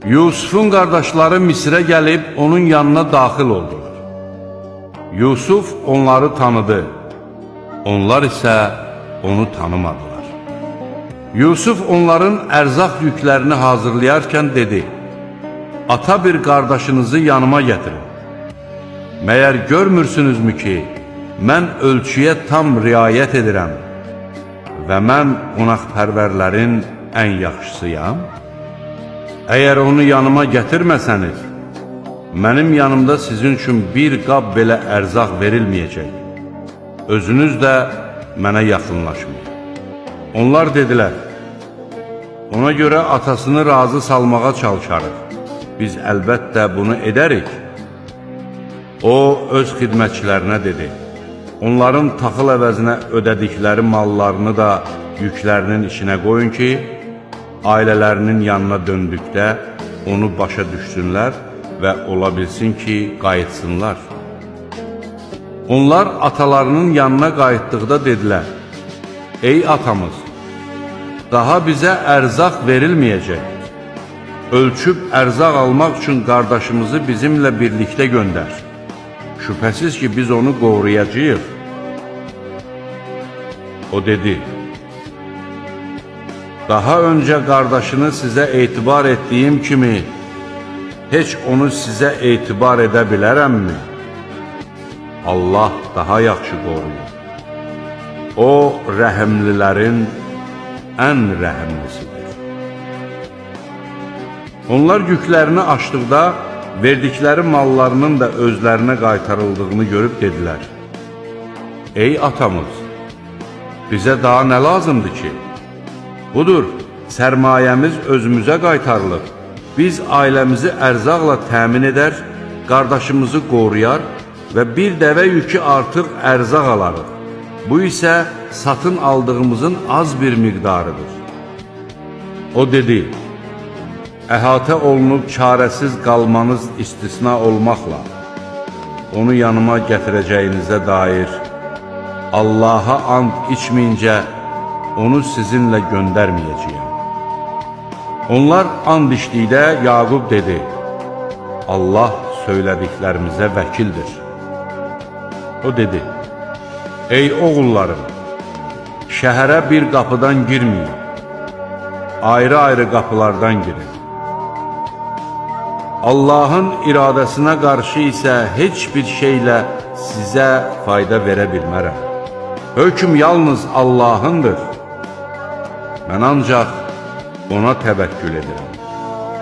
Yusufun qardaşları Misrə gəlib onun yanına daxil oldular. Yusuf onları tanıdı, onlar isə onu tanımadılar. Yusuf onların ərzaq yüklərini hazırlayarkən dedi: "Ata bir qardaşınızı yanıma gətirin. Məyər görmürsünüzmü ki, mən ölçüyə tam riayət edirəm və mən qonaqpərvərlərin ən yaxşısıyam? Əgər onu yanıma gətirməsəniz, mənim yanımda sizin üçün bir qab belə ərzaq verilməyəcək. Özünüz də mənə yaxınlaşmayın." Onlar dedilər: "Ona görə atasını razı salmağa çalışarıq. Biz əlbəttə bunu edərik." O, öz xidmətçilərinə dedi: "Onların taxıl əvəzinə ödədikləri mallarını da yüklərinin içinə qoyun ki, ailələrinin yanına döndükdə onu başa düşsünlər və ola bilsin ki, qayıtsınlar." Onlar atalarının yanına qayıtdıqda dedilər: "Ey atamız, daha bizə ərzaq verilməyəcək. Ölçüb ərzaq almaq üçün qardaşımızı bizimlə birlikdə göndər. Şübhəsiz ki, biz onu qoruyacağıq." O dedi: "Daha öncə qardaşını sizə etibar etdiyim kimi, heç onu sizə etibar edə bilərəmmi? Allah daha yaxşı qoruyur. O, rəhimlilərin ən rəhimlisidir." Onlar yüklərini açdıqda, verdikləri mallarının da özlərinə qaytarıldığını görüb dedilər: "Ey atamız, bizə daha nə lazımdır ki? Budur, sərmayəmiz özümüzə qaytarılır. Biz ailəmizi ərzaqla təmin edər, qardaşımızı qoruyar və bir dəvə yükü artıq ərzaq alarıq. Bu isə satın aldığımızın az bir miqdarıdır." O dedi: "Əhatə olunub çarəsiz qalmanız istisna olmaqla, onu yanıma gətirəcəyinizə dair Allaha and içməyincə onu sizinlə göndərməyəcəyəm." Onlar and içdikdə Yaqub dedi: "Allah söylədiklərimizə vəkildir." O dedi: "Ey oğullarım, şəhərə bir qapıdan girməyin, ayrı-ayrı qapılardan girin. Allahın iradəsinə qarşı isə heç bir şeylə sizə fayda verə bilmərəm. Hökm yalnız Allahındır. Mən ancaq ona təvəkkül edirəm."